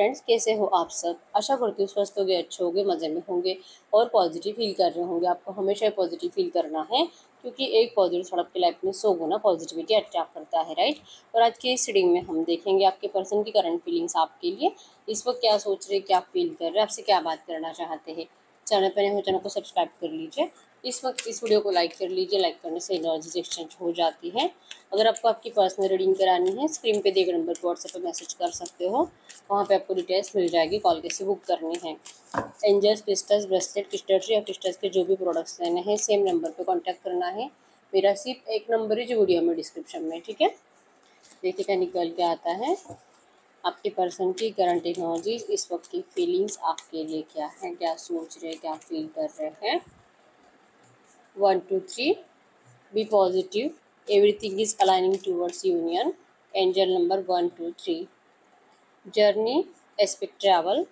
Friends, कैसे हो आप सब। आशा करती हूँ स्वस्थ होंगे, अच्छे होंगे, मज़े में होंगे और पॉजिटिव फील कर रहे होंगे। आपको हमेशा पॉजिटिव फील करना है, क्योंकि एक पॉजिटिव थॉट आपकी लाइफ में 100 गुना पॉजिटिविटी अट्रैक्ट करता है, राइट। और आज की इस रीडिंग में हम देखेंगे आपके पर्सन की करंट फीलिंग्स आपके लिए इस वक्त क्या सोच रहे, क्या फील कर रहे हैं, आपसे क्या बात करना चाहते हैं। चैनल पर नए हो, चैनल को सब्सक्राइब कर लीजिए। इस वक्त इस वीडियो को लाइक कर लीजिए। लाइक करने से एनर्जीज एक्सचेंज हो जाती है। अगर आपको आपकी पर्सनल रीडिंग करानी है, स्क्रीन पे दिए गए नंबर पर व्हाट्सएप पर मैसेज कर सकते हो। वहाँ पे आपको डिटेल्स मिल जाएगी, कॉल कैसे बुक करनी है। एंजल्स, क्रिस्टल्स, ब्रेसलेट, क्रिस्टल्स या क्रिस्टल्स के जो भी प्रोडक्ट्स लेने हैं, सेम नंबर पे कांटेक्ट करना है। मेरा सिर्फ एक नंबर है जो वीडियो में डिस्क्रिप्शन में, ठीक है। देखिए क्या निकल के आता है। आपके पर्सन की करंट एनर्जीज, इस वक्त की फीलिंग्स आपके लिए क्या है, क्या सोच रहे, क्या फील कर रहे हैं। 1 2 3, be positive, everything is aligning towards union. Angel number 1 2 3, journey, aspect, travel,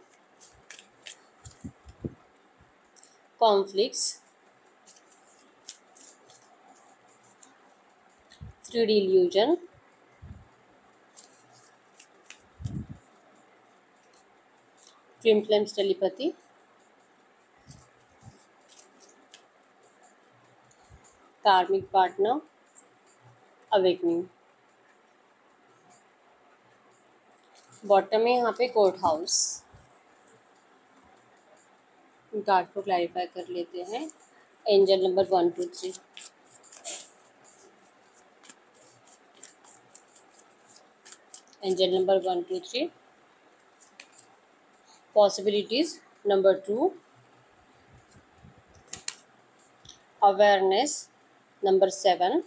conflicts, 3D illusion, twin flames telepathy, karmic partner, awakening। Bottom में यहाँ पे कोर्ट हाउस। कार्ड को क्लैरिफाई कर लेते हैं। Angel number 1 2 3, angel number 1 2 3, possibilities number 2, awareness number 7,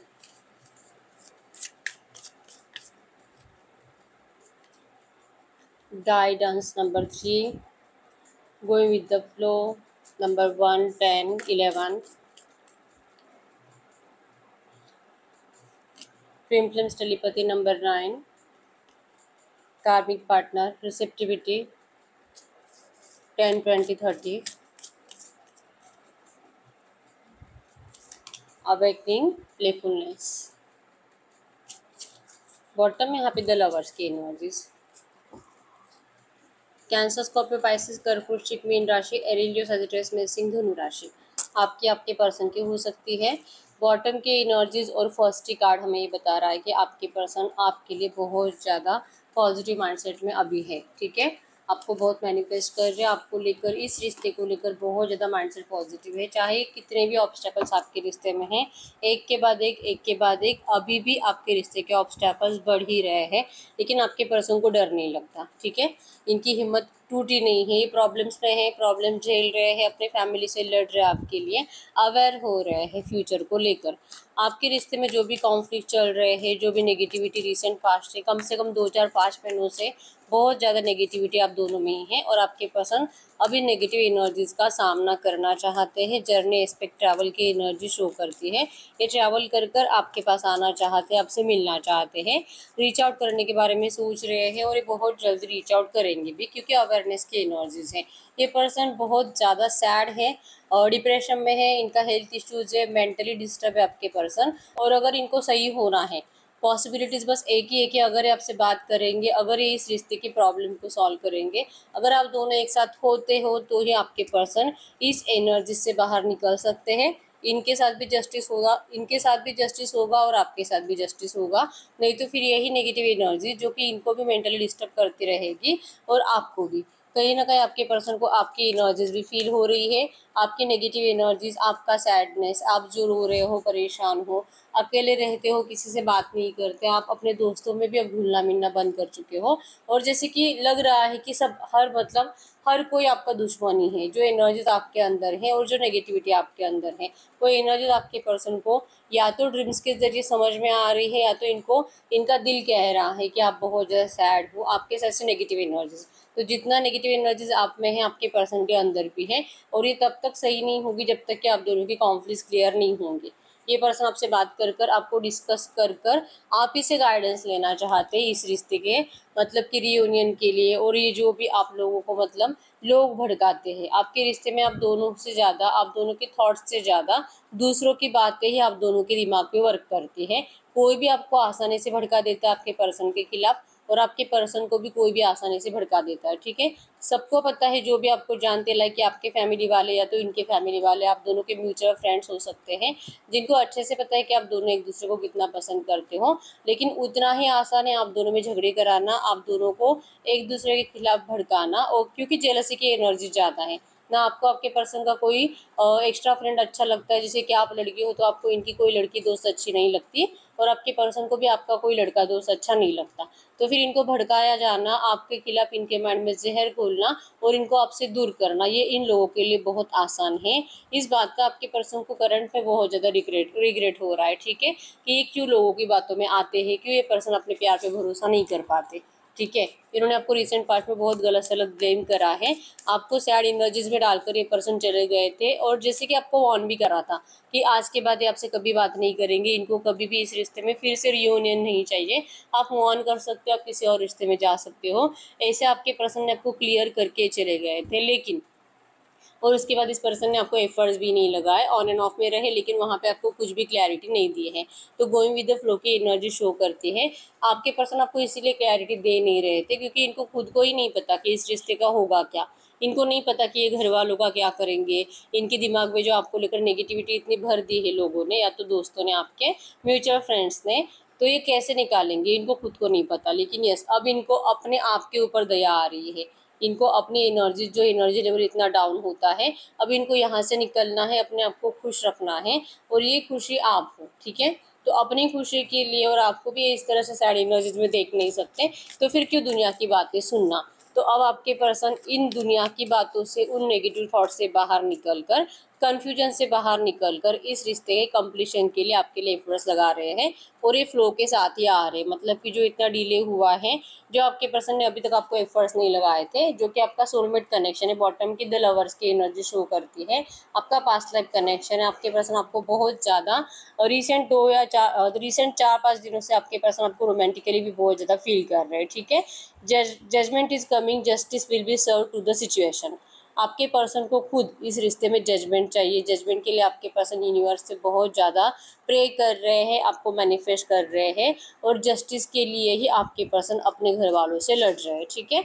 guidance number 3, going with the flow number 1 10 11, twin flames telepathy number 9, karmic partner receptivity 10 20 30, awakening playfulness। Bottom में यहाँ पे द लवर्स की energies. Cancer, Scorpio, Pisces, कर्क, वृश्चिक, mean राशि, aerial, लियो, Sagittarius में सिंह, धनु राशि आपके पर्सन की हो सकती है। बॉटम के एनर्जीज और फर्स्ट कार्ड हमें ये बता रहा है कि आपके पर्सन आपके लिए बहुत ज़्यादा पॉजिटिव माइंडसेट में अभी है, ठीक है। आपको बहुत मैनिफेस्ट कर रहे हैं, आपको लेकर, इस रिश्ते को लेकर बहुत ज़्यादा माइंडसेट पॉजिटिव है। चाहे कितने भी ऑब्स्टेकल्स आपके रिश्ते में हैं, एक के बाद एक अभी भी आपके रिश्ते के ऑब्स्टेकल्स बढ़ ही रहे हैं, लेकिन आपके पर्सन को डर नहीं लगता, ठीक है। इनकी हिम्मत टूटी नहीं है। ये प्रॉब्लम्स में है, प्रॉब्लम झेल रहे हैं, अपने फैमिली से लड़ रहे हैं, आपके लिए अवेयर हो रहे हैं फ्यूचर को लेकर। आपके रिश्ते में जो भी कॉन्फ्लिक्ट चल रहे हैं, जो भी नेगेटिविटी रिसेंट पास्ट से कम 2-4-5 महीनों से बहुत ज़्यादा नेगेटिविटी आप दोनों में ही है, और आपके पर्सन अभी नेगेटिव एनर्जीज का सामना करना चाहते हैं। जर्नी, एस्पेक्ट, ट्रैवल की एनर्जी शो करती है। ये ट्रैवल कर कर आपके पास आना चाहते हैं, आपसे मिलना चाहते हैं, रीच आउट करने के बारे में सोच रहे हैं, और ये बहुत जल्दी रीच आउट करेंगे भी, क्योंकि अवेयरनेस की एनर्जीज हैं। ये पर्सन बहुत ज़्यादा सैड है और डिप्रेशन में है, इनका हेल्थ इश्यूज है, मेंटली डिस्टर्ब है आपके पर्सन। और अगर इनको सही होना है, पॉसिबिलिटीज़ बस एक ही है कि अगर ये आपसे बात करेंगे, अगर ये इस रिश्ते की प्रॉब्लम को सॉल्व करेंगे, अगर आप दोनों एक साथ होते हो, तो ही आपके पर्सन इस एनर्जी से बाहर निकल सकते हैं। इनके साथ भी जस्टिस होगा, इनके साथ भी जस्टिस होगा और आपके साथ भी जस्टिस होगा। नहीं तो फिर यही नेगेटिव एनर्जी जो कि इनको भी मेंटली डिस्टर्ब करती रहेगी और आपको भी कहीं ना कहीं आपके पर्सन को आपकी एनर्जीज भी फील हो रही है। आपकी नेगेटिव एनर्जीज, आपका सैडनेस, आप जो रो रहे हो, परेशान हो, अकेले रहते हो, किसी से बात नहीं करते, आप अपने दोस्तों में भी अब घुलना मिलना बंद कर चुके हो, और जैसे कि लग रहा है कि सब हर कोई आपका दुश्मन ही है। जो एनर्जीज आपके अंदर है और जो नेगेटिविटी आपके अंदर है, वो एनर्जीज आपके पर्सन को या तो ड्रीम्स के जरिए समझ में आ रही है, या तो इनका दिल कह रहा है कि आप बहुत ज़्यादा सैड हो, आपके साथ से नेगेटिव एनर्जीज। तो जितना नेगेटिव एनर्जीज आप में है, आपके पर्सन के अंदर भी है, और ये तब तक सही नहीं होगी जब तक कि आप दोनों के कॉन्फ्लिक्ट क्लियर नहीं होंगे। ये पर्सन आपसे बात कर आपको डिस्कस कर आप ही से गाइडेंस लेना चाहते हैं इस रिश्ते के कि रियूनियन के लिए। और ये जो भी आप लोगों को लोग भड़काते हैं आपके रिश्ते में, आप दोनों से ज़्यादा, आप दोनों के थॉट्स से ज़्यादा दूसरों की बातें ही आप दोनों के दिमाग पे वर्क करती है। कोई भी आपको आसानी से भड़का देता है आपके पर्सन के खिलाफ, और आपके पर्सन को भी कोई भी आसानी से भड़का देता है, ठीक है। सबको पता है, जो भी आपको जानते हैं, लाइक कि आपके फैमिली वाले या तो इनके फैमिली वाले, आप दोनों के म्यूचुअल फ्रेंड्स हो सकते हैं, जिनको अच्छे से पता है कि आप दोनों एक दूसरे को कितना पसंद करते हो। लेकिन उतना ही आसान है आप दोनों में झगड़े कराना, आप दोनों को एक दूसरे के खिलाफ भड़काना, और क्योंकि जेलसी की एनर्जी ज़्यादा है ना। आपको आपके पर्सन का कोई एक्स्ट्रा फ्रेंड अच्छा लगता है, जैसे कि आप लड़की हो तो आपको इनकी कोई लड़की दोस्त अच्छी नहीं लगती, और आपके पर्सन को भी आपका कोई लड़का दोस्त अच्छा नहीं लगता। तो फिर इनको भड़काया जाना, आपके खिलाफ इनके माइंड में जहर घोलना और इनको आपसे दूर करना, ये इन लोगों के लिए बहुत आसान है। इस बात का आपके पर्सन को करंट में बहुत ज़्यादा रिग्रेट हो रहा है, ठीक है, कि ये क्यों लोगों की बातों में आते हैं, क्यों ये पर्सन अपने प्यार पे भरोसा नहीं कर पाते, ठीक है। इन्होंने आपको रिसेंट पास्ट में बहुत गलत सलत ब्लेम करा है, आपको सैड एनर्जीज में डालकर ये पर्सन चले गए थे, और जैसे कि आपको वार्न भी करा था कि आज के बाद ये आपसे कभी बात नहीं करेंगे, इनको कभी भी इस रिश्ते में फिर से रियूनियन नहीं चाहिए, आप मूव ऑन कर सकते हो, आप किसी और रिश्ते में जा सकते हो, ऐसे आपके पर्सन ने आपको क्लियर करके चले गए थे। लेकिन और उसके बाद इस पर्सन ने आपको एफर्ट्स भी नहीं लगाए, ऑन एंड ऑफ में रहे, लेकिन वहाँ पे आपको कुछ भी क्लैरिटी नहीं दी है। तो गोइंग विद द फ्लो की एनर्जी शो करती है। आपके पर्सन आपको इसीलिए क्लैरिटी दे नहीं रहे थे क्योंकि इनको खुद को ही नहीं पता कि इस रिश्ते का होगा क्या, इनको नहीं पता कि ये घर वालों का क्या करेंगे। इनके दिमाग में जो आपको लेकर नेगेटिविटी इतनी भर दी है लोगों ने, या तो दोस्तों ने, आपके म्यूचुअल फ्रेंड्स ने, तो ये कैसे निकालेंगे इनको खुद को नहीं पता। लेकिन यस, अब इनको अपने आप के ऊपर दया आ रही है, इनको अपनी एनर्जी लेवल इतना डाउन होता है, अब इनको यहाँ से निकलना है, अपने आप को खुश रखना है, और ये खुशी आप हो, ठीक है। तो अपनी खुशी के लिए, और आपको भी इस तरह से सैड एनर्जीज में देख नहीं सकते, तो फिर क्यों दुनिया की बातें सुनना। तो अब आपके पर्सन इन दुनिया की बातों से, उन नेगेटिव थॉट से बाहर निकलकर, कन्फ्यूजन से बाहर निकलकर इस रिश्ते के कंप्लीशन के लिए आपके लिए एफर्ट्स लगा रहे हैं, और ये फ्लो के साथ ही आ रहे हैं। मतलब कि जो इतना डिले हुआ है, जो आपके पर्सन ने अभी तक आपको एफर्ट्स नहीं लगाए थे, जो कि आपका सोलमेट कनेक्शन है, बॉटम की द लवर्स की एनर्जी शो करती है, आपका पास्ट लाइफ कनेक्शन है। आपके पर्सन आपको बहुत ज़्यादा रिसेंट 4-5 दिनों से आपके पर्सन आपको रोमांटिकली भी बहुत ज़्यादा फील कर रहे हैं, ठीक है। Judgement is coming, justice will be serve to the situation. आपके पर्सन को खुद इस रिश्ते में जजमेंट चाहिए। जजमेंट के लिए आपके पर्सन यूनिवर्स से बहुत ज़्यादा प्रे कर रहे हैं, आपको मैनिफेस्ट कर रहे हैं, और जस्टिस के लिए ही आपके पर्सन अपने घर वालों से लड़ रहे हैं, ठीक है।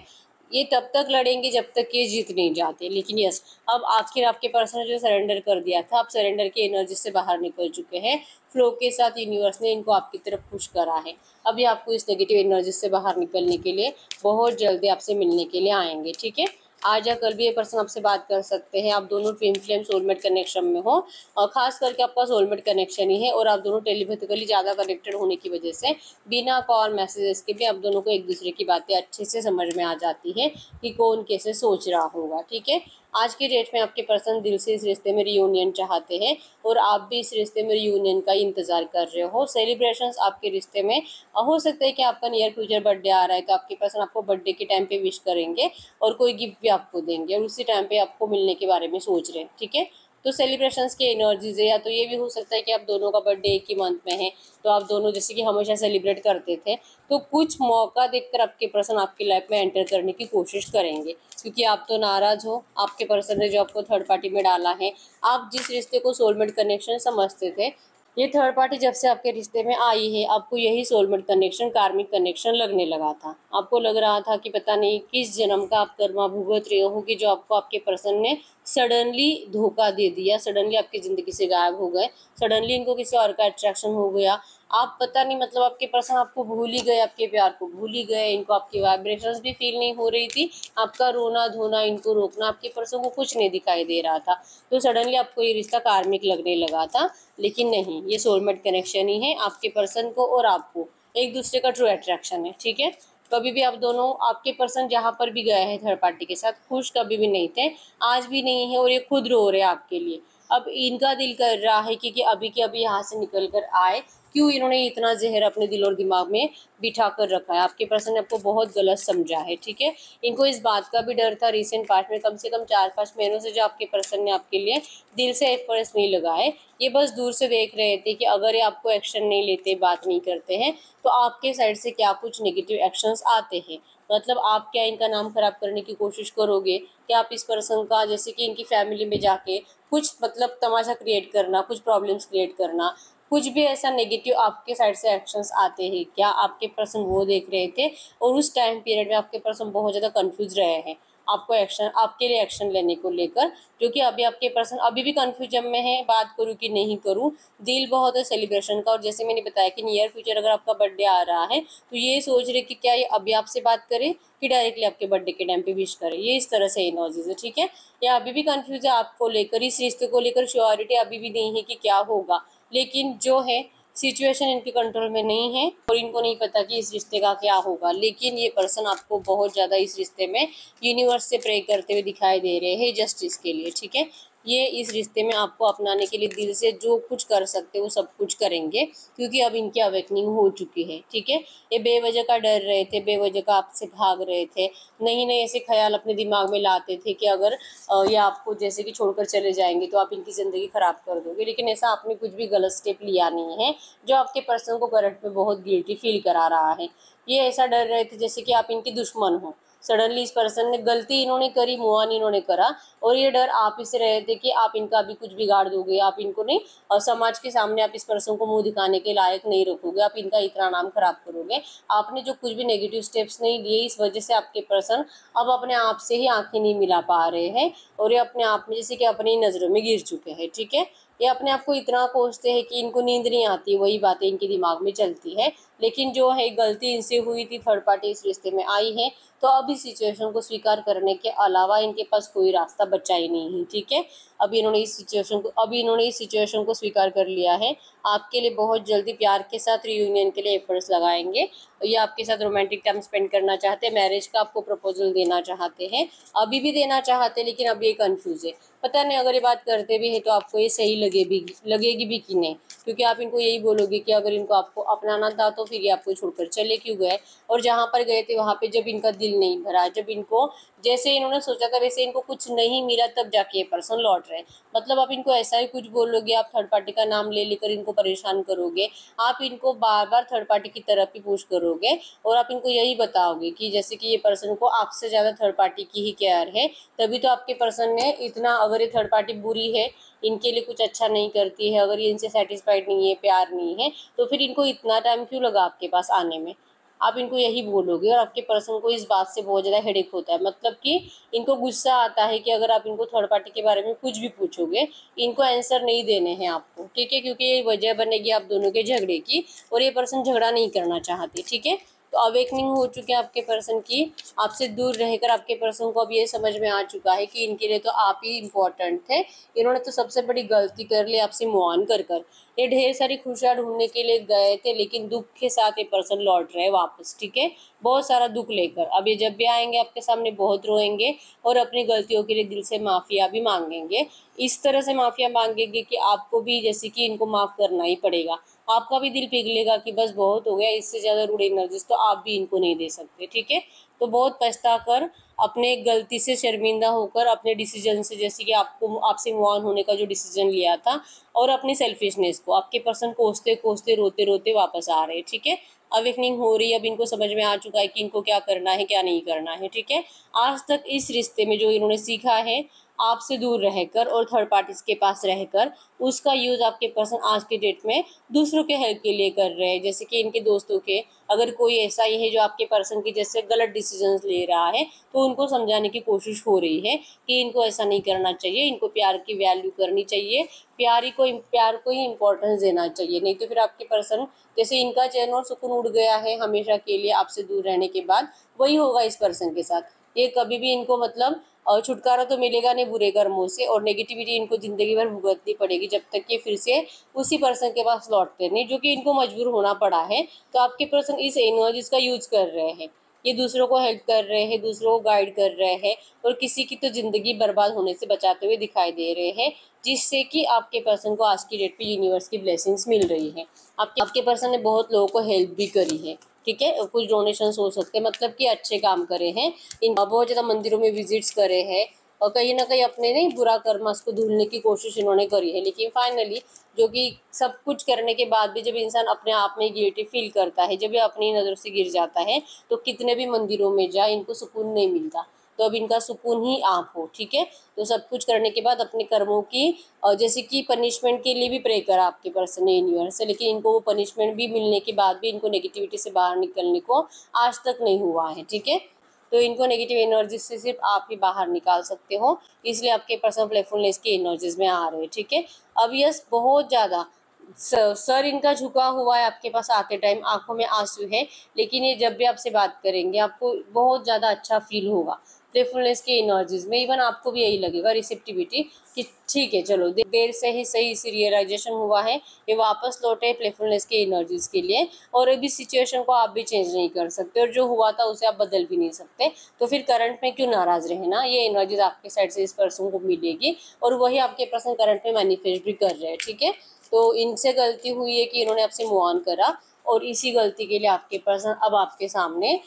ये तब तक लड़ेंगे जब तक ये जीत नहीं जाते। लेकिन यस, अब आखिर आपके पर्सन ने जो सरेंडर कर दिया था, आप सरेंडर की एनर्जी से बाहर निकल चुके हैं। फ्लो के साथ यूनिवर्स ने इनको आपकी तरफ पुश करा है। अभी आपको इस नेगेटिव एनर्जी से बाहर निकलने के लिए बहुत जल्दी आपसे मिलने के लिए आएंगे, ठीक है। आज या कल भी ये पर्सन आपसे बात कर सकते हैं। आप दोनों ट्विन फ्लेम सोलमेट कनेक्शन में हो, और खास करके आपका सोलमेट कनेक्शन ही है, और आप दोनों टेलीपैथिकली ज़्यादा कनेक्टेड होने की वजह से बिना कॉल मैसेजेस के भी आप दोनों को एक दूसरे की बातें अच्छे से समझ में आ जाती है कि कौन कैसे सोच रहा होगा, ठीक है। आज की डेट में आपके पर्सन दिल से इस रिश्ते में रियूनियन चाहते हैं, और आप भी इस रिश्ते में रियूनियन का इंतजार कर रहे हो। सेलिब्रेशंस आपके रिश्ते में हो सकता है कि आपका नियर फ्यूचर बर्थडे आ रहा है, तो आपके पर्सन आपको बर्थडे के टाइम पे विश करेंगे, और कोई गिफ्ट भी आपको देंगे, और उसी टाइम पे आपको मिलने के बारे में सोच रहे हैं, ठीक है। तो सेलिब्रेशंस की एनर्जीज है, या तो ये भी हो सकता है कि आप दोनों का बर्थडे एक ही मंथ में है, तो आप दोनों जैसे कि हमेशा सेलिब्रेट करते थे, तो कुछ मौका देखकर आपके पर्सन आपकी लाइफ में एंटर करने की कोशिश करेंगे, क्योंकि आप तो नाराज़ हो। आपके पर्सन ने जो आपको थर्ड पार्टी में डाला है, आप जिस रिश्ते को सोलमेट कनेक्शन समझते थे, ये थर्ड पार्टी जब से आपके रिश्ते में आई है, आपको यही सोलमेट कनेक्शन, कार्मिक कनेक्शन लगने लगा था। आपको लग रहा था कि पता नहीं किस जन्म का आप कर्मा भुगत रहे हो, कि जो आपको आपके पर्सन ने सडनली धोखा दे दिया, सडनली आपकी ज़िंदगी से गायब हो गए, सडनली इनको किसी और का अट्रैक्शन हो गया। आप पता नहीं, मतलब आपके पर्सन आपको भूल ही गए, आपके प्यार को भूल ही गए, इनको आपकी वाइब्रेशंस भी फील नहीं हो रही थी, आपका रोना धोना, इनको रोकना, आपके पर्सन को कुछ नहीं दिखाई दे रहा था। तो सडनली आपको ये रिश्ता कार्मिक लगने लगा था, लेकिन नहीं, ये सोलमेट कनेक्शन ही है। आपके पर्सन को और आपको एक दूसरे का ट्रू अट्रैक्शन है, ठीक है। कभी भी आप दोनों, आपके पर्सन जहाँ पर भी गए हैं थर्ड पार्टी के साथ, खुश कभी भी नहीं थे, आज भी नहीं है, और ये खुद रो रहे हैं आपके लिए। अब इनका दिल कर रहा है कि अभी के अभी यहाँ से निकल कर आए, क्यों इन्होंने इतना जहर अपने दिल और दिमाग में बिठा कर रखा है। आपके पर्सन ने आपको बहुत गलत समझा है, ठीक है। इनको इस बात का भी डर था रिसेंट पास्ट में, कम से कम 4-5 महीनों से जो आपके पर्सन ने आपके लिए दिल से एफर्ट्स नहीं लगाए, ये बस दूर से देख रहे थे कि अगर ये आपको एक्शन नहीं लेते, बात नहीं करते हैं, तो आपके साइड से क्या कुछ नेगेटिव एक्शंस आते हैं। मतलब आप क्या इनका नाम खराब करने की कोशिश करोगे, कि आप इस पर्सन का, जैसे कि इनकी फैमिली में जाके कुछ मतलब तमाशा क्रिएट करना, कुछ प्रॉब्लम्स क्रिएट करना, कुछ भी ऐसा नेगेटिव आपके साइड से एक्शंस आते हैं क्या, आपके पर्सन वो देख रहे थे और उस टाइम पीरियड में आपके पर्सन बहुत ज़्यादा कंफ्यूज रहे हैं आपको एक्शन, आपके लिए एक्शन लेने को लेकर, क्योंकि अभी आपके पर्सन अभी भी कंफ्यूजन में है, बात करूँ कि नहीं करूँ। दिल बहुत है सेलिब्रेशन का, और जैसे मैंने बताया कि नियर फ्यूचर अगर आपका बर्थडे आ रहा है तो ये सोच रहे कि क्या ये अभी आपसे बात करे कि डायरेक्टली आपके बर्थडे के टाइम पे विश करे, ये इस तरह से एनर्जीज है। ठीक है, या अभी भी कंफ्यूज है आपको लेकर, इस रिश्ते को लेकर श्योरिटी अभी भी नहीं है कि क्या होगा, लेकिन जो है सिचुएशन इनके कंट्रोल में नहीं है और इनको नहीं पता कि इस रिश्ते का क्या होगा। लेकिन ये पर्सन आपको बहुत ज़्यादा इस रिश्ते में यूनिवर्स से प्रे करते हुए दिखाई दे रहे हैं जस्टिस के लिए। ठीक है, ये इस रिश्ते में आपको अपनाने के लिए दिल से जो कुछ कर सकते वो सब कुछ करेंगे, क्योंकि अब इनकी अवेकनिंग हो चुकी है। ठीक है, ये बेवजह का डर रहे थे, बेवजह का आपसे भाग रहे थे, नई नई ऐसे ख्याल अपने दिमाग में लाते थे कि अगर ये आपको जैसे कि छोड़कर चले जाएंगे तो आप इनकी ज़िंदगी ख़राब कर दोगे। लेकिन ऐसा आपने कुछ भी गलत स्टेप लिया नहीं है जो आपके पर्सन को करंट में बहुत गिल्टी फील करा रहा है। ये ऐसा डर रहे थे जैसे कि आप इनके दुश्मन हो, सडनली इस पर्सन ने गलती इन्होंने करी, मूव ऑन इन्होंने करा, और ये डर आप ही से रहे थे कि आप इनका भी कुछ बिगाड़ दोगे, आप इनको नहीं, और समाज के सामने आप इस पर्सन को मुंह दिखाने के लायक नहीं रखोगे, आप इनका इतना नाम खराब करोगे। आपने जो कुछ भी नेगेटिव स्टेप्स नहीं लिए, इस वजह से आपके पर्सन अब अपने आप से ही आंखें नहीं मिला पा रहे हैं और ये अपने आप में जैसे कि अपनी नज़रों में गिर चुके हैं। ठीक है, ये अपने आप को इतना कोसते हैं कि इनको नींद नहीं आती, वही बातें इनके दिमाग में चलती है। लेकिन जो है गलती इनसे हुई थी, थर्ड पार्टी इस रिश्ते में आई है, तो अब इस सिचुएशन को स्वीकार करने के अलावा इनके पास कोई रास्ता बचा ही नहीं है। ठीक है, अभी इन्होंने इस सिचुएशन को स्वीकार कर लिया है। आपके लिए बहुत जल्दी प्यार के साथ रियूनियन के लिए एफर्ट्स लगाएंगे, ये आपके साथ रोमांटिक टाइम स्पेंड करना चाहते हैं, मैरिज का आपको प्रपोजल देना चाहते हैं, अभी भी देना चाहते हैं, लेकिन अब ये कंफ्यूज है, पता नहीं अगर ये बात करते भी है तो आपको ये सही लगेगी भी कि नहीं, क्योंकि आप इनको यही बोलोगे कि अगर इनको आपको अपनाना था तो फिर ये आपको छोड़कर चले क्यों गए, और जहाँ पर गए थे वहाँ पे जब इनका दिल नहीं भरा, जब इनको जैसे इन्होंने सोचा था वैसे इनको कुछ नहीं मिला, तब जाके ये पर्सन लौट रहे। मतलब आप इनको ऐसा ही कुछ बोलोगे, आप थर्ड पार्टी का नाम ले लेकर इनको परेशान करोगे, आप इनको बार बार थर्ड पार्टी की तरफ ही पुश करोगे, और आप इनको यही बताओगे कि जैसे कि ये पर्सन को आपसे ज़्यादा थर्ड पार्टी की ही केयर है, तभी तो आपके पर्सन ने इतना, अगर ये थर्ड पार्टी बुरी है, इनके लिए कुछ अच्छा नहीं करती है, अगर ये इनसे सेटिस्फाइड नहीं है, प्यार नहीं है, तो फिर इनको इतना टाइम क्यों लगा आपके पास आने में। आप इनको यही बोलोगे, और आपके पर्सन को इस बात से बहुत ज़्यादा हेडेक होता है, मतलब कि इनको गुस्सा आता है कि अगर आप इनको थर्ड पार्टी के बारे में कुछ भी पूछोगे, इनको आंसर नहीं देने हैं आपको। ठीक है, क्योंकि ये वजह बनेगी आप दोनों के झगड़े की, और ये पर्सन झगड़ा नहीं करना चाहते। ठीक है, तो अवेकनिंग हो चुकी है आपके पर्सन की, आपसे दूर रहकर आपके पर्सन को अब ये समझ में आ चुका है कि इनके लिए तो आप ही इम्पोर्टेंट थे, इन्होंने तो सबसे बड़ी गलती कर ली आपसे मूव ऑन कर कर। ये ढेर सारी खुशियाँ ढूंढने के लिए गए थे, लेकिन दुख के साथ ये पर्सन लौट रहे वापस। ठीक है, बहुत सारा दुख लेकर, अब ये जब भी आएंगे आपके सामने बहुत रोएंगे और अपनी गलतियों के लिए दिल से माफ़िया भी मांगेंगे, इस तरह से माफ़िया मांगेंगे कि आपको भी जैसे कि इनको माफ़ करना ही पड़ेगा, आपका भी दिल पिघलेगा कि बस बहुत हो गया, इससे ज़्यादा रूड एनर्जीज तो आप भी इनको नहीं दे सकते। ठीक है, तो बहुत पछता कर, अपने गलती से शर्मिंदा होकर, अपने डिसीजन से, जैसे कि आपको आपसे मूव ऑन होने का जो डिसीजन लिया था, और अपनी सेल्फिशनेस को आपके पर्सन कोसते कोसते रोते रोते वापस आ रहे हैं। ठीक है, अवेकनिंग हो रही है, अब इनको समझ में आ चुका है कि इनको क्या करना है क्या नहीं करना है। ठीक है, आज तक इस रिश्ते में जो इन्होंने सीखा है आपसे दूर रहकर और थर्ड पार्टीज के पास रहकर, उसका यूज़ आपके पर्सन आज के डेट में दूसरों के हेल्प के लिए कर रहे हैं। जैसे कि इनके दोस्तों के, अगर कोई ऐसा ही है जो आपके पर्सन की जैसे गलत डिसीजंस ले रहा है, तो उनको समझाने की कोशिश हो रही है कि इनको ऐसा नहीं करना चाहिए, इनको प्यार की वैल्यू करनी चाहिए, प्यार को ही इम्पोर्टेंस देना चाहिए, नहीं तो फिर आपके पर्सन जैसे इनका चैन और सुकून उड़ गया है हमेशा के लिए आपसे दूर रहने के बाद, वही होगा इस पर्सन के साथ। ये कभी भी इनको मतलब छुटकारा तो मिलेगा नहीं बुरे कर्मों से, और नेगेटिविटी इनको ज़िंदगी भर भुगतनी पड़ेगी जब तक कि फिर से उसी पर्सन के पास लौटते नहीं, जो कि इनको मजबूर होना पड़ा है। तो आपके पर्सन इस एनर्जीज का यूज़ कर रहे हैं, ये दूसरों को हेल्प कर रहे हैं, दूसरों को गाइड कर रहे हैं, और किसी की तो ज़िंदगी बर्बाद होने से बचाते हुए दिखाई दे रहे हैं, जिससे कि आपके पर्सन को आज की डेट पे यूनिवर्स की ब्लेसिंग्स मिल रही है। आपके पर्सन ने बहुत लोगों को हेल्प भी करी है। ठीक है, कुछ डोनेशंस हो सकते हैं, मतलब कि अच्छे काम करे हैं, इन बहुत ज़्यादा मंदिरों में विजिट्स करे हैं, और कहीं ना कहीं अपने नहीं बुरा कर्म को धुलने की कोशिश इन्होंने करी है। लेकिन फाइनली जो कि सब कुछ करने के बाद भी जब इंसान अपने आप में गिल्टी फील करता है, जब ये अपनी नज़र से गिर जाता है, तो कितने भी मंदिरों में जाए इनको सुकून नहीं मिलता। तो अब इनका सुकून ही आप हो, ठीक है। तो सब कुछ करने के बाद अपने कर्मों की जैसे कि पनिशमेंट के लिए भी प्रे करा आपके पर्सन ने यूनिवर्स से, लेकिन इनको वो पनिशमेंट भी मिलने के बाद भी इनको नेगेटिविटी से बाहर निकलने को आज तक नहीं हुआ है, ठीक है। तो इनको नेगेटिव एनर्जी से सिर्फ आप ही बाहर निकाल सकते हो, इसलिए आपके पर्सन प्लेफुलनेस की एनर्जीज में आ रहे हैं, ठीक है। अब यस बहुत ज़्यादा सर इनका झुका हुआ है आपके पास आते टाइम, आंखों में आंसू है, लेकिन ये जब भी आपसे बात करेंगे आपको बहुत ज़्यादा अच्छा फील होगा प्लेफुलनेस की एनर्जीज में। इवन आपको भी यही लगेगा रिसेप्टिविटी कि ठीक है चलो देर से ही सही इसी रियलाइजेशन हुआ है, ये वापस लौटे प्लेफुलनेस की एनर्जीज के लिए। और अभी सिचुएशन को आप भी चेंज नहीं कर सकते और जो हुआ था उसे आप बदल भी नहीं सकते, तो फिर करंट में क्यों नाराज रहना। ये एनर्जीज आपके साइड से इस पर्सन को मिलेगी और वही आपके पर्सन करंट में मैनिफेस्ट भी कर रहे हैं, ठीक है। तो इनसे गलती हुई है कि इन्होंने आपसे मूव ऑन करा और इसी गलती के लिए आपके पर्सन अब आपके सामने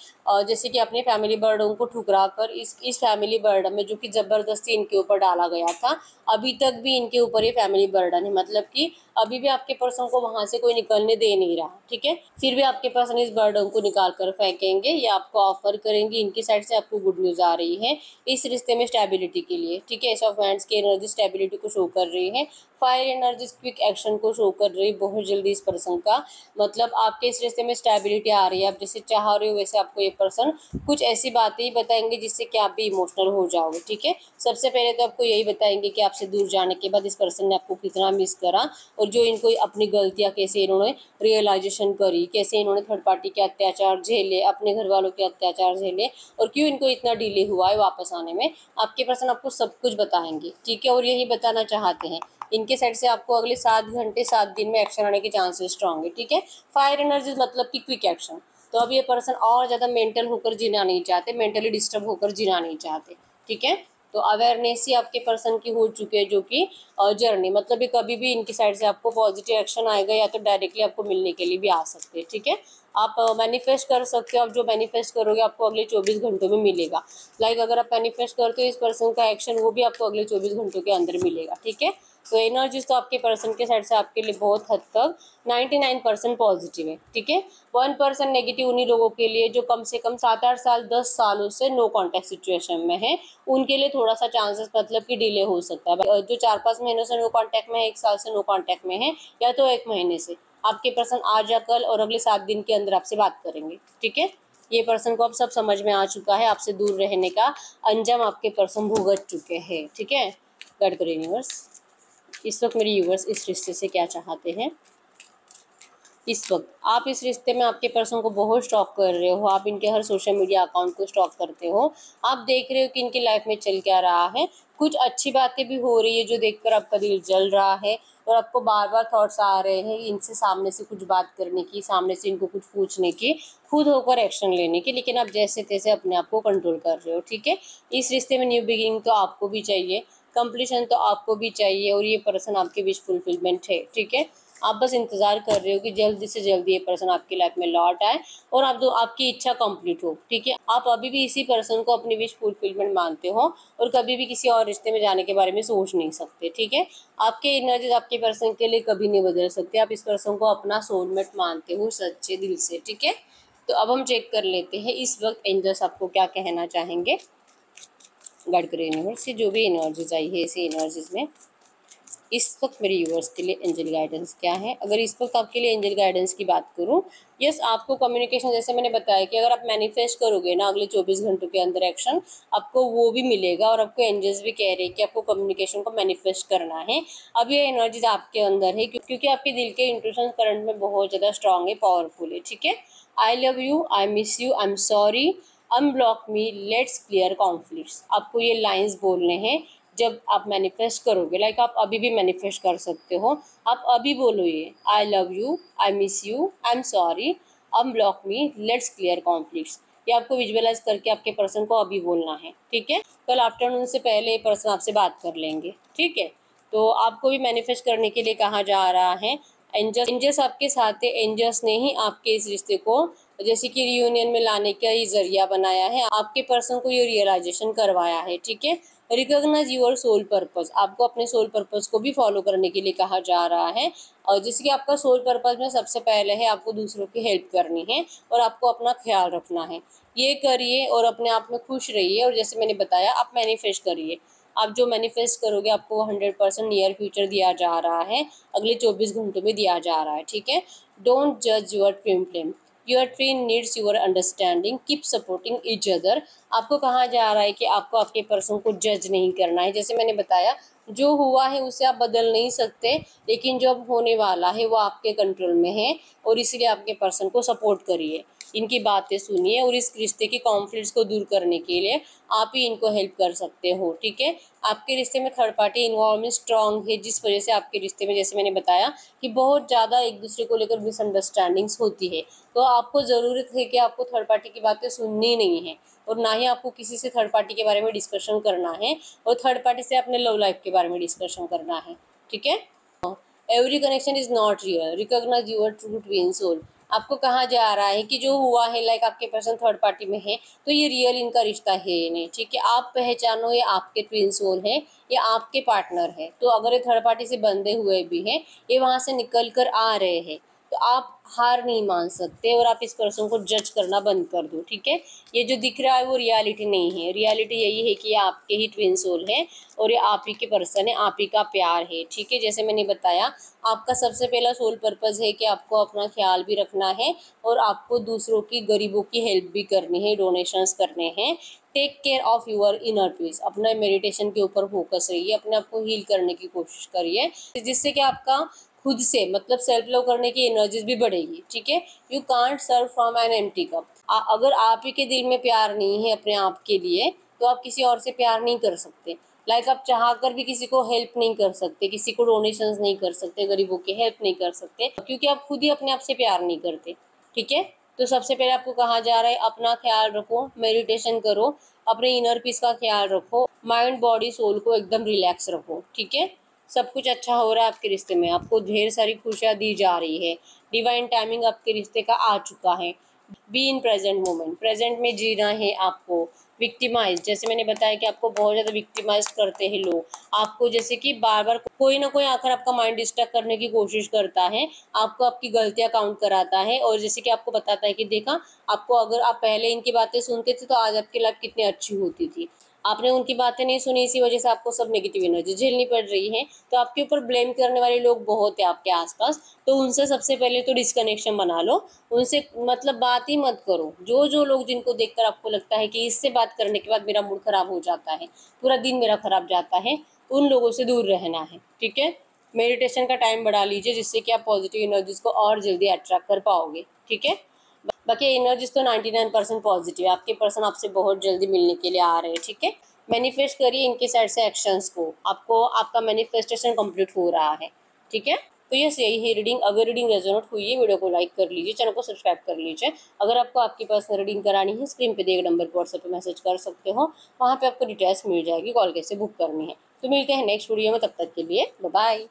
जैसे कि अपने फैमिली बर्डन को ठुकरा कर इस फैमिली बर्डन में जो कि ज़बरदस्ती इनके ऊपर डाला गया था, अभी तक भी इनके ऊपर ये फैमिली बर्डन है, मतलब कि अभी भी आपके पर्सन को वहाँ से कोई निकलने दे नहीं रहा, ठीक है। फिर भी आपके पर्सन इस बर्डन को निकाल कर फेंकेंगे या आपको ऑफर करेंगे, इनकी साइड से आपको गुड न्यूज़ आ रही है इस रिश्ते में स्टेबिलिटी के लिए, ठीक है। एस ऑफ हैंड्स की एनर्जी स्टेबिलिटी को शो कर रही है, फायर एनर्जी क्विक एक्शन को शो कर रही है बहुत जल्दी इस पर्सन का, मतलब आपके इस रिश्ते में स्टेबिलिटी आ रही है। आप जैसे चाह रहे हो वैसे आपको ये पर्सन कुछ ऐसी बातें ही बताएंगे जिससे कि आप भी इमोशनल हो जाओगे, ठीक है। सबसे पहले तो आपको यही बताएंगे कि आपसे दूर जाने के बाद इस पर्सन ने आपको कितना मिस करा और जो इनको अपनी गलतियां कैसे इन्होंने रियलाइजेशन करी, कैसे इन्होंने थर्ड पार्टी के अत्याचार झेले, अपने घर वालों के अत्याचार झेले और क्यों इनको इतना डिले हुआ है वापस आने में। आपके पर्सन आपको सब कुछ बताएंगे, ठीक है। और यही बताना चाहते हैं, इनके साइड से आपको अगले 7 घंटे 7 दिन में एक्शन आने के चांसेस स्ट्रांग है, ठीक है। फायर एनर्जी मतलब कि क्विक एक्शन। तो अब ये पर्सन और ज़्यादा मेंटल होकर जीना नहीं चाहते, मेंटली डिस्टर्ब होकर जीना नहीं चाहते, ठीक है। तो अवेयरनेस ही आपके पर्सन की हो चुकी है जो कि जर्नी, मतलब ये कभी भी इनकी साइड से आपको पॉजिटिव एक्शन आएगा या तो डायरेक्टली आपको मिलने के लिए भी आ सकते हैं, ठीक है। आप मैनिफेस्ट कर सकते हो, आप जो मैनिफेस्ट करोगे आपको अगले 24 घंटों में मिलेगा। लाइक अगर आप मैनिफेस्ट करते हो इस पर्सन का एक्शन वो भी आपको अगले 24 घंटों के अंदर मिलेगा, ठीक है। तो एनर्जीज तो आपके पर्सन के साइड से आपके लिए बहुत हद तक 99% पॉजिटिव है, ठीक है। 1% नेगेटिव उन्हीं लोगों के लिए जो कम से कम 7-8 साल 10 सालों से नो कॉन्टैक्ट सिचुएशन में है, उनके लिए थोड़ा सा चांसेस मतलब कि डिले हो सकता है। जो 4-5 महीनों से नो कॉन्टैक्ट में है, 1 साल से नो कॉन्टैक्ट में है या तो 1 महीने से, आपके पर्सन आज या कल और अगले 7 दिन के अंदर आपसे बात करेंगे, ठीक है। ये पर्सन को अब सब समझ में आ चुका है, आपसे दूर रहने का अंजाम आपके पर्सन भुगत चुके हैं, ठीक है। गॉड करें यूनिवर्स इस वक्त मेरे यूवर्स इस रिश्ते से क्या चाहते हैं। इस वक्त आप इस रिश्ते में आपके पर्सन को बहुत स्टॉक कर रहे हो, आप इनके हर सोशल मीडिया अकाउंट को स्टॉक करते हो, आप देख रहे हो कि इनकी लाइफ में चल क्या रहा है। कुछ अच्छी बातें भी हो रही है जो देखकर आपका दिल जल रहा है और आपको बार बार थॉट्स आ रहे हैं इनसे सामने से कुछ बात करने की, सामने से इनको कुछ पूछने की, खुद होकर एक्शन लेने की, लेकिन आप जैसे तैसे अपने आप को कंट्रोल कर रहे हो, ठीक है। इस रिश्ते में न्यू बिगिनिंग तो आपको भी चाहिए, कंप्लीशन तो आपको भी चाहिए और ये पर्सन आपके विश फुलफिलमेंट है, ठीक है। आप बस इंतज़ार कर रहे हो कि जल्दी से जल्दी ये पर्सन आपकी लाइफ में लौट आए और आपकी इच्छा कंप्लीट हो, ठीक है। आप अभी भी इसी पर्सन को अपनी विश फुलफिलमेंट मानते हो और कभी भी किसी और रिश्ते में जाने के बारे में सोच नहीं सकते, ठीक है। आपके एनर्जीज आपके पर्सन के लिए कभी नहीं बदल सकते, आप इस पर्सन को अपना सोलमेट मानते हो सच्चे दिल से, ठीक है। तो अब हम चेक कर लेते हैं इस वक्त एंजल्स आपको क्या कहना चाहेंगे। गाइड करें यूनिवर्स से जो भी एनर्जीज आई है इसी एनर्जीज में इस वक्त मेरे यूवर्स के लिए एंजल गाइडेंस क्या है। अगर इस वक्त आपके लिए एंजल गाइडेंस की बात करूं, यस आपको कम्युनिकेशन जैसे मैंने बताया कि अगर आप मैनिफेस्ट करोगे ना अगले 24 घंटों के अंदर एक्शन, आपको वो भी मिलेगा और आपको एंजल्स भी कह रहे हैं कि आपको कम्युनिकेशन को मैनिफेस्ट करना है। अब ये एनर्जीज आपके अंदर है क्योंकि आपके दिल के इंट्यूशन करंट में बहुत ज़्यादा स्ट्रांग है, पावरफुल है, ठीक है। I love you, I miss you, I am sorry, unblock me, let's clear conflicts, आपको ये लाइन्स बोलने हैं जब आप मैनिफेस्ट करोगे। लाइक आप अभी भी मैनिफेस्ट कर सकते हो, आप अभी बोलो ये I love you, I miss you, I am sorry, unblock me, let's clear conflicts. ये आपको विजुअलाइज करके आपके पर्सन को अभी बोलना है, ठीक है। कल आफ्टरनून से पहले ये पर्सन आपसे बात कर लेंगे, ठीक है। तो आपको भी मैनिफेस्ट करने के लिए कहा जा रहा है। एंजल्स आपके साथ है, एंजल्स ने ही आपके इस रिश्ते को जैसे कि रियूनियन में लाने का ये जरिया बनाया है, आपके पर्सन को ये रियलाइजेशन करवाया है, ठीक है। रिकॉग्नाइज योर सोल पर्पस, आपको अपने सोल पर्पस को भी फॉलो करने के लिए कहा जा रहा है। और जैसे कि आपका सोल पर्पस में सबसे पहले है आपको दूसरों की हेल्प करनी है और आपको अपना ख्याल रखना है। ये करिए और अपने आप में खुश रहिए। और जैसे मैंने बताया आप मैनिफेस्ट करिए, आप जो मैनिफेस्ट करोगे आपको 100% नियर फ्यूचर दिया जा रहा है, अगले 24 घंटों में दिया जा रहा है। ठीक है, डोंट जज your twin flame, your twin needs your understanding, keep supporting each other. आपको कहा जा रहा है कि आपको आपके पर्सन को जज नहीं करना है। जैसे मैंने बताया जो हुआ है उसे आप बदल नहीं सकते, लेकिन जो अब होने वाला है वो आपके कंट्रोल में है और इसलिए आपके पर्सन को सपोर्ट करिए, इनकी बातें सुनिए और इस रिश्ते के कॉन्फ्लिक्ट्स को दूर करने के लिए आप ही इनको हेल्प कर सकते हो। ठीक है, आपके रिश्ते में थर्ड पार्टी इन्वॉल्वमेंट स्ट्रांग है, जिस वजह से आपके रिश्ते में जैसे मैंने बताया कि बहुत ज़्यादा एक दूसरे को लेकर मिसअंडरस्टैंडिंग्स होती है। तो आपको ज़रूरत है कि आपको थर्ड पार्टी की बातें सुननी नहीं है और ना ही आपको किसी से थर्ड पार्टी के बारे में डिस्कशन करना है और थर्ड पार्टी से अपने लव लाइफ के बारे में डिस्कशन करना है। ठीक है, every connection is not real, recognize your true twin soul. आपको कहा जा रहा है कि जो हुआ है लाइक आपके पर्सन थर्ड पार्टी में है तो ये रियल इनका रिश्ता है नहीं। ठीक है, आप पहचानो ये आपके ट्विन सोल है, ये आपके पार्टनर है। तो अगर ये थर्ड पार्टी से बंधे हुए भी हैं, ये वहाँ से निकल कर आ रहे हैं, तो आप हार नहीं मान सकते और आप इस पर्सन को जज करना बंद कर दो। ठीक है, ये जो दिख रहा है वो रियलिटी नहीं है, रियलिटी यही है कि ये आपके ही ट्विन सोल है और ये आप ही के पर्सन है, आप ही का प्यार है। ठीक है, जैसे मैंने बताया आपका सबसे पहला सोल पर्पस है कि आपको अपना ख्याल भी रखना है और आपको दूसरों की गरीबों की हेल्प भी करनी है, डोनेशंस करने हैं। Take care of your inner peace, अपना मेडिटेशन के ऊपर फोकस रहिए, अपने आप को हील करने की कोशिश करिए, जिससे कि आपका खुद से मतलब सेल्फ लव करने की एनर्जीज भी बढ़ेगी। ठीक है, you can't serve from an empty cup, अगर आप ही के दिल में प्यार नहीं है अपने आप के लिए तो आप किसी और से प्यार नहीं कर सकते। लाइक आप चाह कर भी किसी को हेल्प नहीं कर सकते, किसी को डोनेशंस नहीं कर सकते, गरीबों की हेल्प नहीं कर सकते, क्योंकि आप खुद ही अपने आप से प्यार नहीं करते। ठीक है, तो सबसे पहले आपको कहा जा रहा है अपना ख्याल रखो, मेडिटेशन करो, अपने इनर पीस का ख्याल रखो, माइंड बॉडी सोल को एकदम रिलैक्स रखो। ठीक है, सब कुछ अच्छा हो रहा है आपके रिश्ते में, आपको ढेर सारी खुशियाँ दी जा रही है, डिवाइन टाइमिंग आपके रिश्ते का आ चुका है। Be in present moment, present में जीना है आपको। विक्टिमाइज, जैसे मैंने बताया कि आपको बहुत ज़्यादा विक्टिमाइज करते हैं लोग, आपको जैसे कि बार बार कोई ना कोई आकर आपका माइंड डिस्ट्रैक्ट करने की कोशिश करता है, आपको आपकी गलतियां काउंट कराता है और जैसे कि आपको बताता है कि देखा आपको, अगर आप पहले इनकी बातें सुनते थे तो आज आपकी लाइफ कितनी अच्छी होती थी, आपने उनकी बातें नहीं सुनी, इसी वजह से आपको सब नेगेटिव एनर्जी झेलनी पड़ रही है। तो आपके ऊपर ब्लेम करने वाले लोग बहुत है आपके आसपास, तो उनसे सबसे पहले तो डिस्कनेक्शन बना लो, उनसे मतलब बात ही मत करो। जो जो लोग जिनको देखकर आपको लगता है कि इससे बात करने के बाद मेरा मूड खराब हो जाता है, पूरा दिन मेरा खराब जाता है, उन लोगों से दूर रहना है। ठीक है, मेडिटेशन का टाइम बढ़ा लीजिए जिससे कि आप पॉजिटिव एनर्जीज को और जल्दी अट्रैक्ट कर पाओगे। ठीक है, बाकी एनर्जीज तो 99% पॉजिटिव है, आपके पर्सन आपसे बहुत जल्दी मिलने के लिए आ रहे हैं। ठीक है, मैनिफेस्ट करिए इनके साइड से एक्शंस को, आपको आपका मैनिफेस्टेशन कंप्लीट हो रहा है। ठीक है, तो यस यही है रीडिंग। अगर रीडिंग रेजोनेट हुई है वीडियो को लाइक कर लीजिए, चैनल को सब्सक्राइब कर लीजिए। अगर आपको आपकी पर्सनल रीडिंग करानी है स्क्रीन पे दिए गए नंबर पर व्हाट्सएप पे मैसेज कर सकते हो, वहाँ पे आपको डिटेल्स मिल जाएगी, कॉल कैसे बुक करनी है। तो मिलते हैं नेक्स्ट वीडियो में, तब तक के लिए बाय बाय।